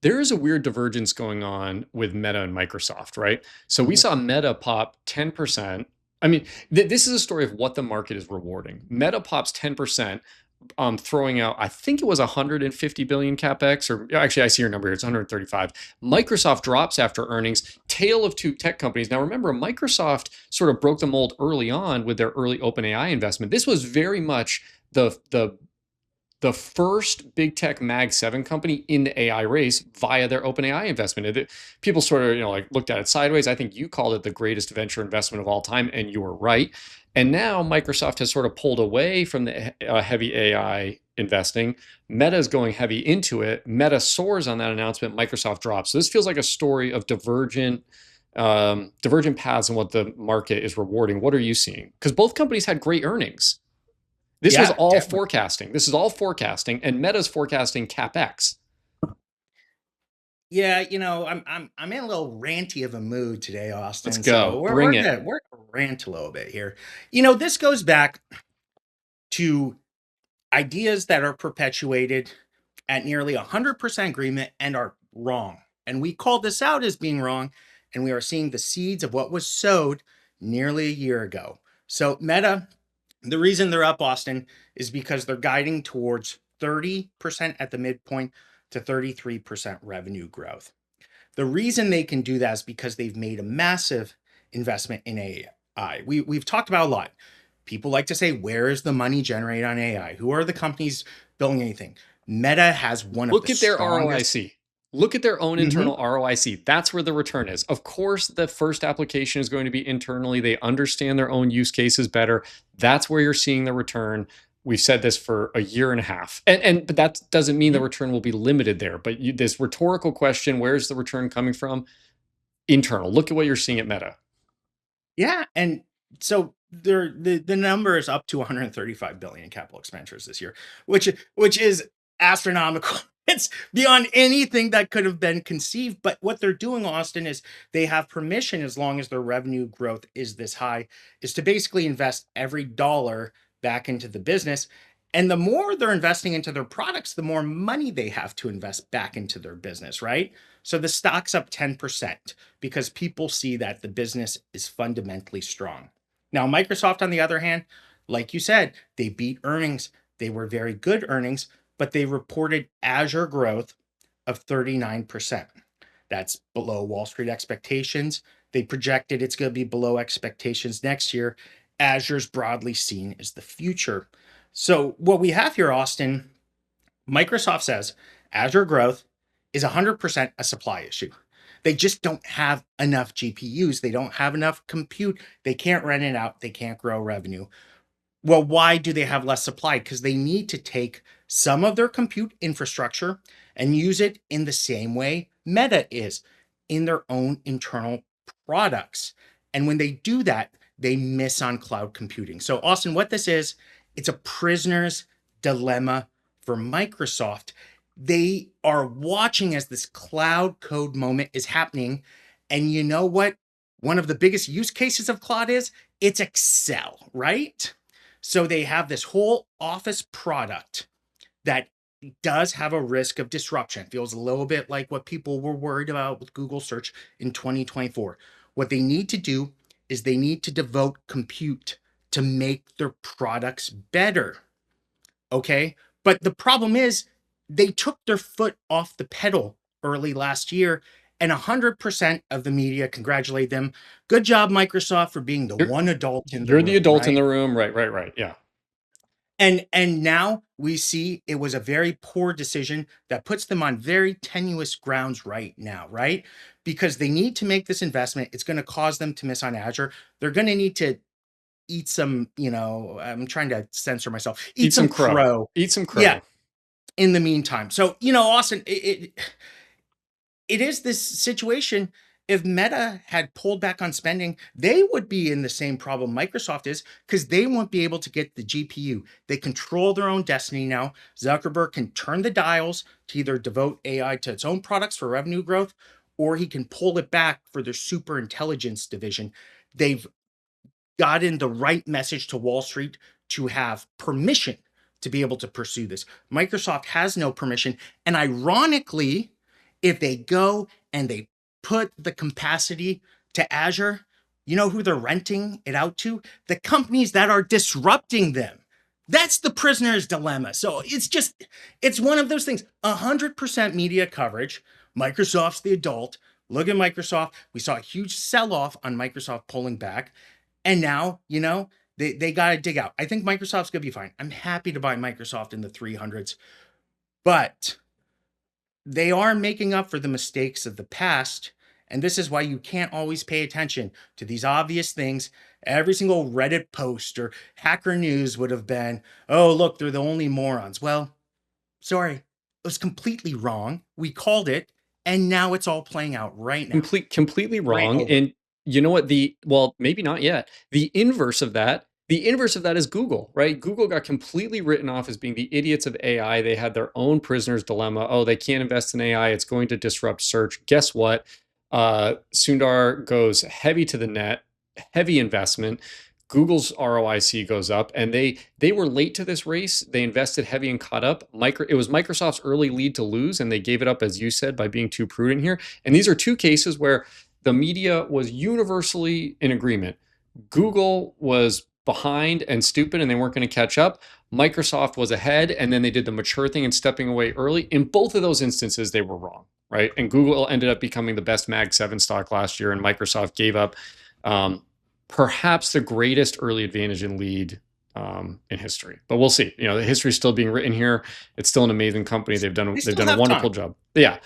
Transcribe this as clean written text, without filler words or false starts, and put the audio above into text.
There is a weird divergence going on with Meta and Microsoft, right? So we saw Meta pop 10%. I mean, this is a story of what the market is rewarding. Meta pops 10%, throwing out, I think it was 150 billion capex, or actually, I see your number here, it's 135. Microsoft drops after earnings, tale of two tech companies. Now, remember, Microsoft sort of broke the mold early on with their early OpenAI investment. This was very much the first big tech Mag 7 company in the AI race via their OpenAI investment. People sort of, like looked at it sideways. I think you called it the greatest venture investment of all time, and you were right. And now Microsoft has sort of pulled away from the heavy AI investing. Meta is going heavy into it. Meta soars on that announcement. Microsoft drops. So this feels like a story of divergent paths in what the market is rewarding. What are you seeing? Because both companies had great earnings. This was Yeah, all definitely. forecasting. This is all forecasting, and Meta's forecasting capex. Yeah, I'm in a little ranty of a mood today, Let's Austin. So go. we're Bring we're it. gonna we're gonna rant a little bit here. This goes back to ideas that are perpetuated at nearly 100% agreement and are wrong. And we called this out as being wrong, and we are seeing the seeds of what was sowed nearly a year ago. So Meta, the reason they're up, Austin, is because they're guiding towards 30% at the midpoint to 33% revenue growth. The reason they can do that is because they've made a massive investment in AI. We've talked about a lot. People like to say, where is the money generated on AI? Who are the companies building anything? Meta has one of the Look at their strongest. ROIC. Look at their own Mhm. internal ROIC. That's where the return is. Of course, the first application is going to be internally. They understand their own use cases better. That's where you're seeing the return. We've said this for a year and a half, but that doesn't mean the return will be limited there. But this rhetorical question: where's the return coming from? Internal. Look at what you're seeing at Meta. Yeah, and so the number is up to 135 billion capital expenditures this year, which is astronomical. It's beyond anything that could have been conceived. But what they're doing, Austin, is they have permission, as long as their revenue growth is this high, is to basically invest every dollar back into the business. And the more they're investing into their products, the more money they have to invest back into their business, right? So the stock's up 10% because people see that the business is fundamentally strong. Now, Microsoft, on the other hand, like you said, they beat earnings. They were very good earnings, but they reported Azure growth of 39%. That's below Wall Street expectations. They projected it's going to be below expectations next year. Azure's broadly seen as the future. So, what we have here, Austin, Microsoft says Azure growth is 100% a supply issue. They just don't have enough GPUs. They don't have enough compute. They can't rent it out. They can't grow revenue. Well, why do they have less supply? Because they need to take some of their compute infrastructure and use it in the same way Meta is, in their own internal products. And when they do that, they miss on cloud computing. So, Austin, what this is, it's a prisoner's dilemma for Microsoft. They are watching as this cloud code moment is happening. And you know what? One of the biggest use cases of cloud is it's Excel, right? So they have this whole Office product that does have a risk of disruption. It feels a little bit like what people were worried about with Google search in 2024. What they need to do is they need to devote compute to make their products better. Okay. But the problem is they took their foot off the pedal early last year, and 100% of the media congratulate them. Good job, Microsoft, for being the You're one adult in the you're the room, adult in right? the room, right? Right? Right? Yeah. And now we see it was a very poor decision that puts them on very tenuous grounds right now, right? Because they need to make this investment. It's going to cause them to miss on Azure. They're going to need to eat some, I'm trying to censor myself, eat Eat some some crow. crow. Eat some Yeah, crow. in the meantime. So, Austin, it is this situation. If Meta had pulled back on spending, they would be in the same problem Microsoft is, because they won't be able to get the GPU. They control their own destiny now. Zuckerberg can turn the dials to either devote AI to its own products for revenue growth, or he can pull it back for their super intelligence division. They've gotten the right message to Wall Street to have permission to be able to pursue this. Microsoft has no permission. And ironically, if they go and they put the capacity to Azure, you know who they're renting it out to? The companies that are disrupting them. That's the prisoner's dilemma. So it's one of those things. 100% media coverage. Microsoft's the adult. Look at Microsoft. We saw a huge sell-off on Microsoft pulling back. And now, they got to dig out. I think Microsoft's going to be fine. I'm happy to buy Microsoft in the 300s. But they are making up for the mistakes of the past. And this is why you can't always pay attention to these obvious things. Every single Reddit post or Hacker News would have been, oh, look, they're the only morons. Well, sorry, it was completely wrong. We called it, and now it's all playing out right now. Completely Right wrong. over. And you know what? Well, maybe not yet. The inverse of that is Google, right? Google got completely written off as being the idiots of AI. They had their own prisoner's dilemma. Oh, they can't invest in AI. It's going to disrupt search. Guess what? Sundar goes heavy to the net, heavy investment. Google's ROIC goes up, and they were late to this race. They invested heavy and caught up. It was Microsoft's early lead to lose, and they gave it up, as you said, by being too prudent here. And these are two cases where the media was universally in agreement. Google was behind and stupid, and they weren't going to catch up. Microsoft was ahead, and then they did the mature thing and stepping away early. In both of those instances, they were wrong, right? And Google ended up becoming the best Mag 7 stock last year, and Microsoft gave up perhaps the greatest early advantage and lead in history. But we'll see. The history is still being written here. It's still an amazing company. They've done a wonderful job. Yeah.